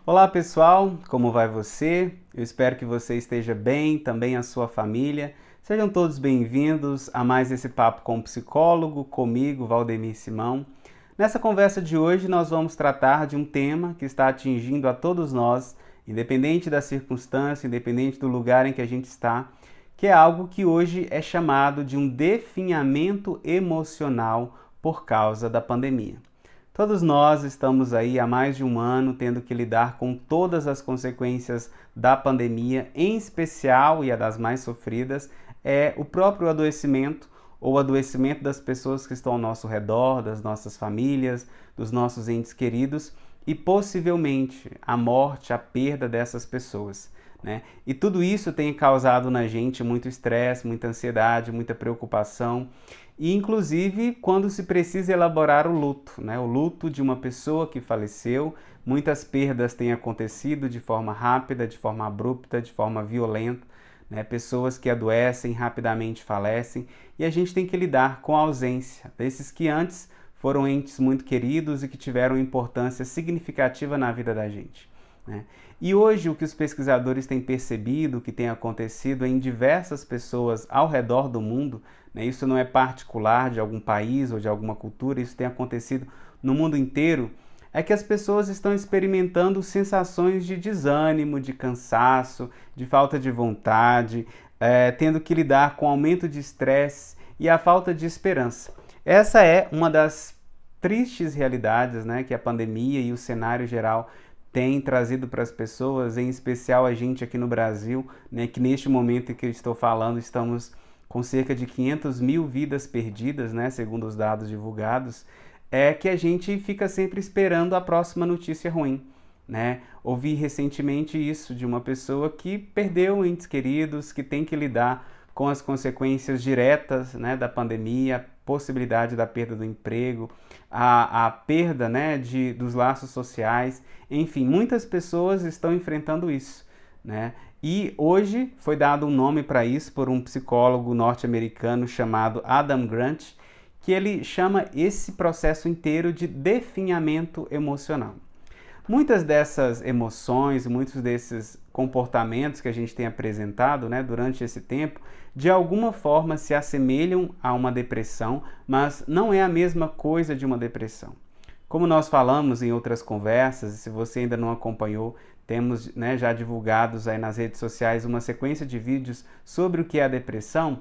Olá pessoal, como vai você? Eu espero que você esteja bem, também a sua família. Sejam todos bem-vindos a mais esse Papo com o Psicólogo, comigo, Valdemir Simão. Nessa conversa de hoje nós vamos tratar de um tema que está atingindo a todos nós, independente da circunstância, independente do lugar em que a gente está, que é algo que hoje é chamado de um definhamento emocional por causa da pandemia. Todos nós estamos aí há mais de um ano tendo que lidar com todas as consequências da pandemia, em especial, e a das mais sofridas, é o próprio adoecimento ou adoecimento das pessoas que estão ao nosso redor, das nossas famílias, dos nossos entes queridos e possivelmente a morte, a perda dessas pessoas, né? E tudo isso tem causado na gente muito estresse, muita ansiedade, muita preocupação. E inclusive quando se precisa elaborar o luto, né? O luto de uma pessoa que faleceu, muitas perdas têm acontecido de forma rápida, de forma abrupta, de forma violenta, né? Pessoas que adoecem, rapidamente falecem, e a gente tem que lidar com a ausência desses que antes foram entes muito queridos e que tiveram importância significativa na vida da gente, né? E hoje o que os pesquisadores têm percebido, que tem acontecido em diversas pessoas ao redor do mundo, né, isso não é particular de algum país ou de alguma cultura, isso tem acontecido no mundo inteiro, é que as pessoas estão experimentando sensações de desânimo, de cansaço, de falta de vontade, tendo que lidar com aumento de estresse e a falta de esperança. Essa é uma das tristes realidades, né, que a pandemia e o cenário geral tem trazido para as pessoas, em especial a gente aqui no Brasil, né, que neste momento em que eu estou falando, estamos com cerca de 500 mil vidas perdidas, né, segundo os dados divulgados, é que a gente fica sempre esperando a próxima notícia ruim, né? Ouvi recentemente isso de uma pessoa que perdeu entes queridos, que tem que lidar com as consequências diretas, né, da pandemia, a possibilidade da perda do emprego, a perda, né, dos laços sociais, enfim, muitas pessoas estão enfrentando isso, né? E hoje foi dado um nome para isso por um psicólogo norte-americano chamado Adam Grant, que ele chama esse processo inteiro de definhamento emocional. Muitas dessas emoções, muitos desses comportamentos que a gente tem apresentado, né, durante esse tempo, de alguma forma se assemelham a uma depressão, mas não é a mesma coisa de uma depressão. Como nós falamos em outras conversas, e se você ainda não acompanhou, temos, né, já divulgados aí nas redes sociais uma sequência de vídeos sobre o que é a depressão.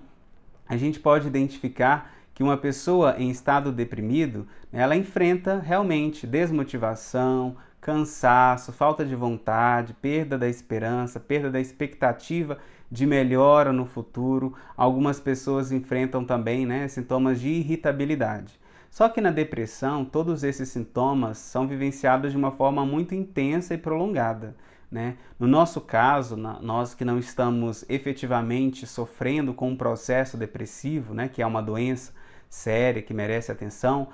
A gente pode identificar que uma pessoa em estado deprimido, ela enfrenta realmente desmotivação, cansaço, falta de vontade, perda da esperança, perda da expectativa de melhora no futuro. Algumas pessoas enfrentam também, né, sintomas de irritabilidade. Só que na depressão, todos esses sintomas são vivenciados de uma forma muito intensa e prolongada, né? No nosso caso, nós que não estamos efetivamente sofrendo com um processo depressivo, né, que é uma doença séria que merece atenção,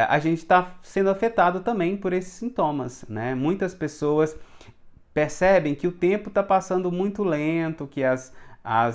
a gente está sendo afetado também por esses sintomas, né? Muitas pessoas percebem que o tempo está passando muito lento, que as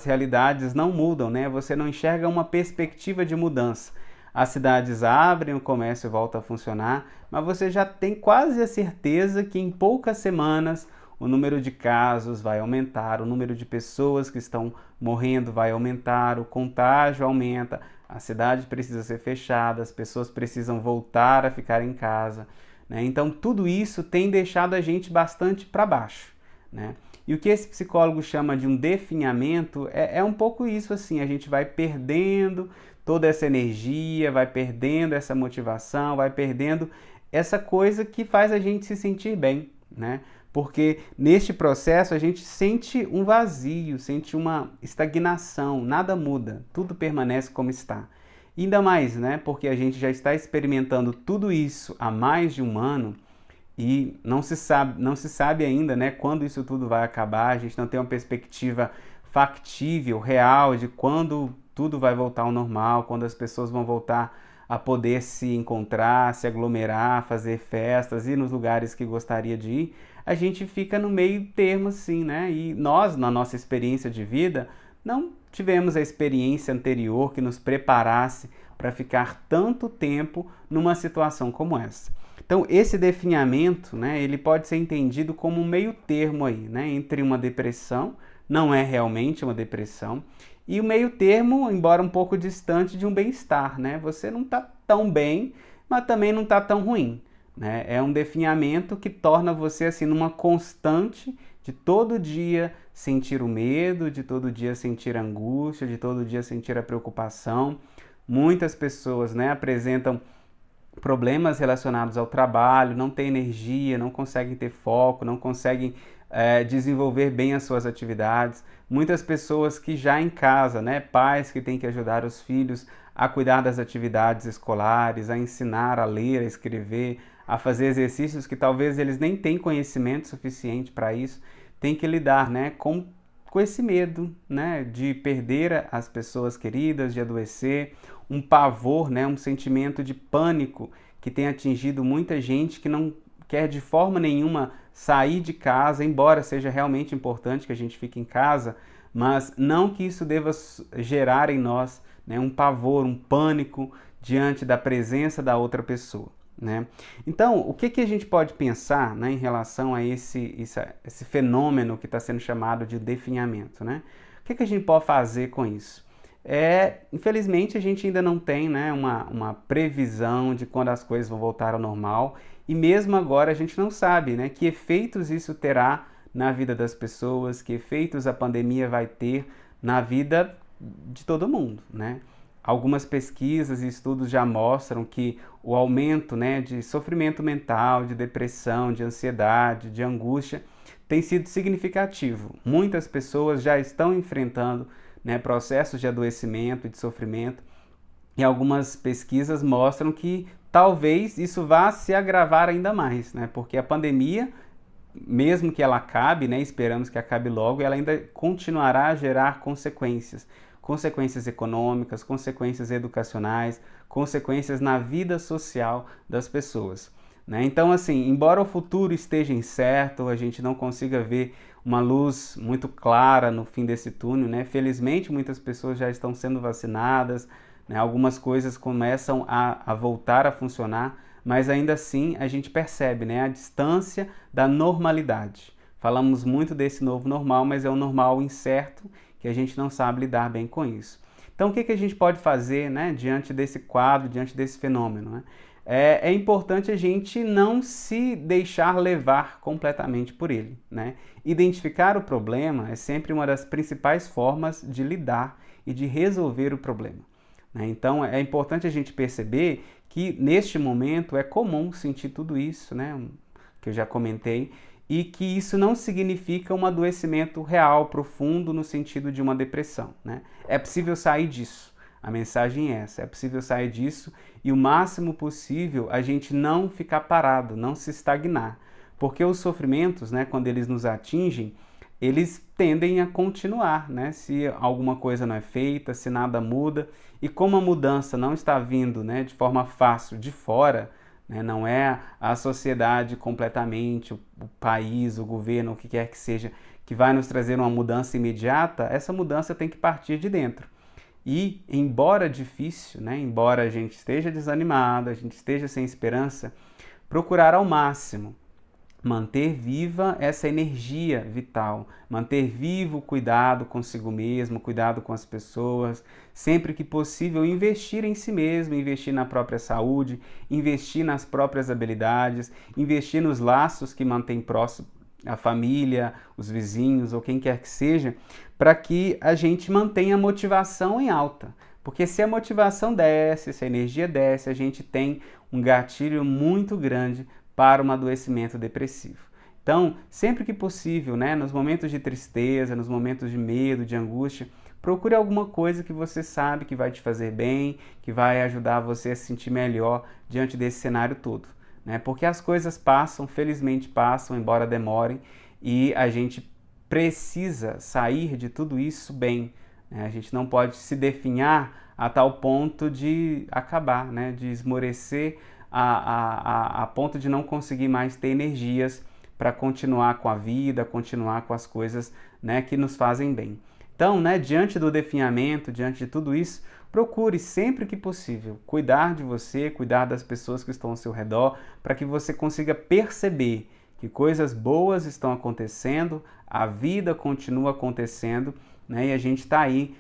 realidades não mudam, né? Você não enxerga uma perspectiva de mudança. As cidades abrem, o comércio volta a funcionar, mas você já tem quase a certeza que em poucas semanas o número de casos vai aumentar, o número de pessoas que estão morrendo vai aumentar, o contágio aumenta, a cidade precisa ser fechada, as pessoas precisam voltar a ficar em casa, né? Então tudo isso tem deixado a gente bastante para baixo, né? E o que esse psicólogo chama de um definhamento é um pouco isso, assim, a gente vai perdendo toda essa energia, vai perdendo essa motivação, vai perdendo essa coisa que faz a gente se sentir bem, né? Porque neste processo a gente sente um vazio, sente uma estagnação, nada muda, tudo permanece como está. E ainda mais, né? Porque a gente já está experimentando tudo isso há mais de um ano e não se sabe ainda, né, quando isso tudo vai acabar, a gente não tem uma perspectiva factível, real, de quando tudo vai voltar ao normal, quando as pessoas vão voltar a poder se encontrar, se aglomerar, fazer festas, ir nos lugares que gostaria de ir. A gente fica no meio termo assim, né? E nós, na nossa experiência de vida, não tivemos a experiência anterior que nos preparasse para ficar tanto tempo numa situação como essa. Então, esse definhamento, né, ele pode ser entendido como um meio termo aí, né, entre uma depressão, não é realmente uma depressão, e o meio termo, embora um pouco distante de um bem-estar, né? Você não está tão bem, mas também não está tão ruim, né? É um definhamento que torna você assim numa constante de todo dia sentir o medo, de todo dia sentir a angústia, de todo dia sentir a preocupação. Muitas pessoas, né, apresentam problemas relacionados ao trabalho, não têm energia, não conseguem ter foco, não conseguem desenvolver bem as suas atividades. Muitas pessoas que já em casa, né, pais que têm que ajudar os filhos a cuidar das atividades escolares, a ensinar a ler, a escrever, a fazer exercícios que talvez eles nem tenham conhecimento suficiente para isso, têm que lidar, né, com esse medo, né, de perder as pessoas queridas, de adoecer, um pavor, né, um sentimento de pânico que tem atingido muita gente que não quer de forma nenhuma sair de casa, embora seja realmente importante que a gente fique em casa, mas não que isso deva gerar em nós, né, um pavor, um pânico diante da presença da outra pessoa, né? Então, o que a gente pode pensar, né, em relação a esse fenômeno que está sendo chamado de definhamento, né? O que a gente pode fazer com isso? Infelizmente, a gente ainda não tem, né, uma previsão de quando as coisas vão voltar ao normal, e mesmo agora a gente não sabe, né, que efeitos isso terá na vida das pessoas, que efeitos a pandemia vai ter na vida de todo mundo, né? Algumas pesquisas e estudos já mostram que o aumento, né, de sofrimento mental, de depressão, de ansiedade, de angústia tem sido significativo. Muitas pessoas já estão enfrentando, né, processos de adoecimento e de sofrimento, e algumas pesquisas mostram que talvez isso vá se agravar ainda mais, né, porque a pandemia, mesmo que ela acabe, né, esperamos que acabe logo, ela ainda continuará a gerar consequências. Consequências econômicas, consequências educacionais, consequências na vida social das pessoas, né? Então, assim, embora o futuro esteja incerto, a gente não consiga ver uma luz muito clara no fim desse túnel, né? Felizmente, muitas pessoas já estão sendo vacinadas, né? Algumas coisas começam a voltar a funcionar, mas ainda assim a gente percebe, né, a distância da normalidade. Falamos muito desse novo normal, mas é um normal incerto, que a gente não sabe lidar bem com isso. Então, o que a gente pode fazer, né, diante desse quadro, diante desse fenômeno, né? É importante a gente não se deixar levar completamente por ele, né? Identificar o problema é sempre uma das principais formas de lidar e de resolver o problema, né? Então, é importante a gente perceber que, neste momento, é comum sentir tudo isso, né, que eu já comentei, e que isso não significa um adoecimento real, profundo, no sentido de uma depressão, né? É possível sair disso. A mensagem é essa, é possível sair disso e o máximo possível a gente não ficar parado, não se estagnar. Porque os sofrimentos, né, quando eles nos atingem, eles tendem a continuar, né? Se alguma coisa não é feita, se nada muda, e como a mudança não está vindo, né, de forma fácil de fora, né, não é a sociedade completamente, o país, o governo, o que quer que seja, que vai nos trazer uma mudança imediata, essa mudança tem que partir de dentro. E, embora difícil, né, embora a gente esteja desanimado, a gente esteja sem esperança, procurar ao máximo manter viva essa energia vital, manter vivo o cuidado consigo mesmo, cuidado com as pessoas, sempre que possível investir em si mesmo, investir na própria saúde, investir nas próprias habilidades, investir nos laços que mantêm próximo a família, os vizinhos ou quem quer que seja, para que a gente mantenha a motivação em alta. Porque se a motivação desce, se a energia desce, a gente tem um gatilho muito grande para um adoecimento depressivo. Então, sempre que possível, né, nos momentos de tristeza, nos momentos de medo, de angústia, procure alguma coisa que você sabe que vai te fazer bem, que vai ajudar você a se sentir melhor diante desse cenário todo, né? Porque as coisas passam, felizmente passam, embora demorem, e a gente precisa sair de tudo isso bem, né? A gente não pode se definhar a tal ponto de acabar, né, de esmorecer, a ponto de não conseguir mais ter energias para continuar com a vida, continuar com as coisas, né, que nos fazem bem. Então, né, diante do definhamento, diante de tudo isso, procure sempre que possível cuidar de você, cuidar das pessoas que estão ao seu redor, para que você consiga perceber que coisas boas estão acontecendo, a vida continua acontecendo, né? E a gente está aí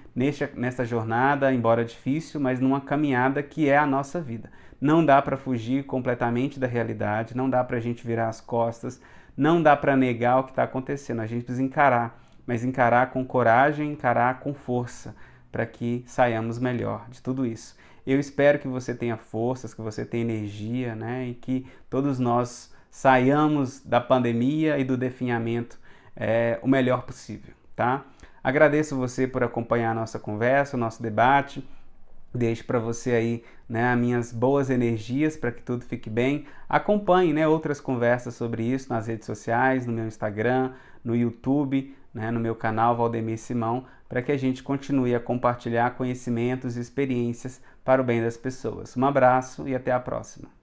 nessa jornada, embora difícil, mas numa caminhada que é a nossa vida. Não dá para fugir completamente da realidade, não dá para a gente virar as costas, não dá para negar o que está acontecendo. A gente precisa encarar, mas encarar com coragem, encarar com força, para que saiamos melhor de tudo isso. Eu espero que você tenha forças, que você tenha energia, né? E que todos nós saiamos da pandemia e do definhamento o melhor possível, tá? Agradeço você por acompanhar a nossa conversa, o nosso debate. Deixo para você aí, né, as minhas boas energias para que tudo fique bem. Acompanhe, né, outras conversas sobre isso nas redes sociais, no meu Instagram, no YouTube, né, no meu canal Valdemir Simão, para que a gente continue a compartilhar conhecimentos e experiências para o bem das pessoas. Um abraço e até a próxima.